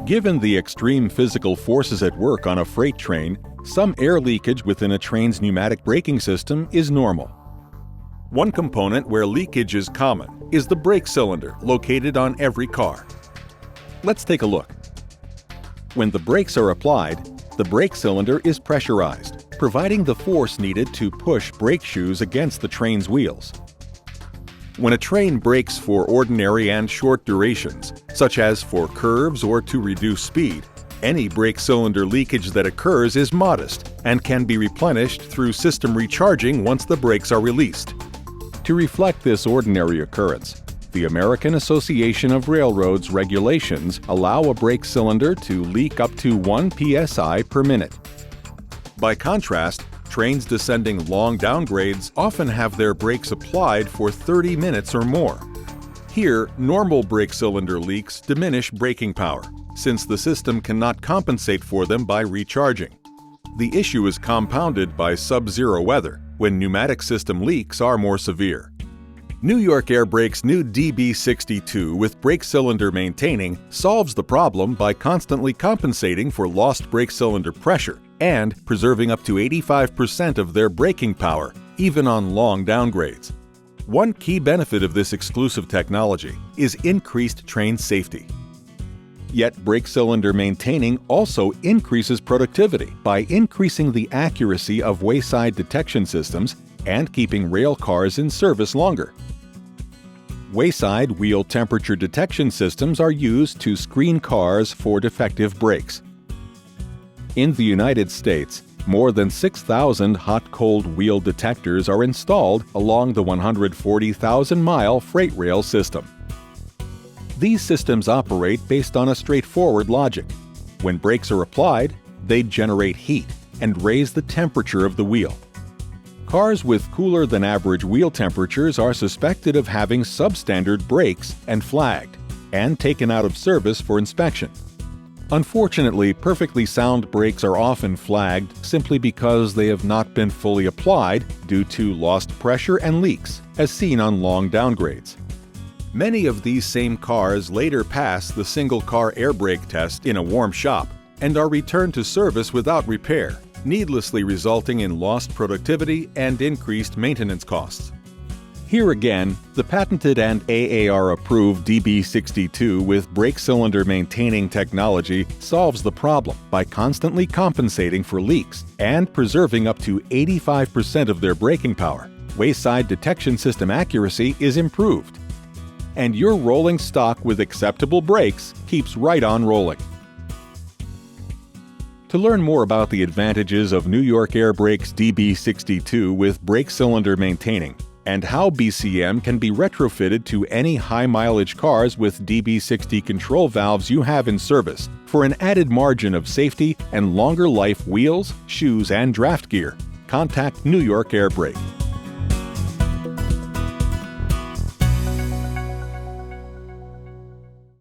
Given the extreme physical forces at work on a freight train, some air leakage within a train's pneumatic braking system is normal. One component where leakage is common is the brake cylinder located on every car. Let's take a look. When the brakes are applied, the brake cylinder is pressurized, providing the force needed to push brake shoes against the train's wheels. When a train brakes for ordinary and short durations, such as for curves or to reduce speed, any brake cylinder leakage that occurs is modest and can be replenished through system recharging once the brakes are released. To reflect this ordinary occurrence, the American Association of Railroads regulations allow a brake cylinder to leak up to 1 psi per minute. By contrast, trains descending long downgrades often have their brakes applied for 30 minutes or more. Here, normal brake cylinder leaks diminish braking power, since the system cannot compensate for them by recharging. The issue is compounded by sub-zero weather, when pneumatic system leaks are more severe. New York Air Brake's new DB60 II with brake cylinder maintaining solves the problem by constantly compensating for lost brake cylinder pressure and preserving up to 85% of their braking power, even on long downgrades. One key benefit of this exclusive technology is increased train safety. Yet brake cylinder maintaining also increases productivity by increasing the accuracy of Wayside detection systems and keeping rail cars in service longer. Wayside wheel temperature detection systems are used to screen cars for defective brakes. In the United States, more than 6,000 hot-cold wheel detectors are installed along the 140,000-mile freight rail system. These systems operate based on a straightforward logic. When brakes are applied, they generate heat and raise the temperature of the wheel. Cars with cooler than average wheel temperatures are suspected of having substandard brakes and flagged, and taken out of service for inspection. Unfortunately, perfectly sound brakes are often flagged simply because they have not been fully applied due to lost pressure and leaks, as seen on long downgrades. Many of these same cars later pass the single-car air brake test in a warm shop and are returned to service without repair, needlessly resulting in lost productivity and increased maintenance costs. Here again, the patented and AAR-approved DB60 II with brake cylinder maintaining technology solves the problem by constantly compensating for leaks and preserving up to 85% of their braking power. Wayside detection system accuracy is improved. And your rolling stock with acceptable brakes keeps right on rolling. To learn more about the advantages of New York Air Brake's DB60 II with brake cylinder maintaining and how BCM can be retrofitted to any high-mileage cars with DB60 control valves you have in service for an added margin of safety and longer life wheels, shoes, and draft gear, contact New York Air Brake.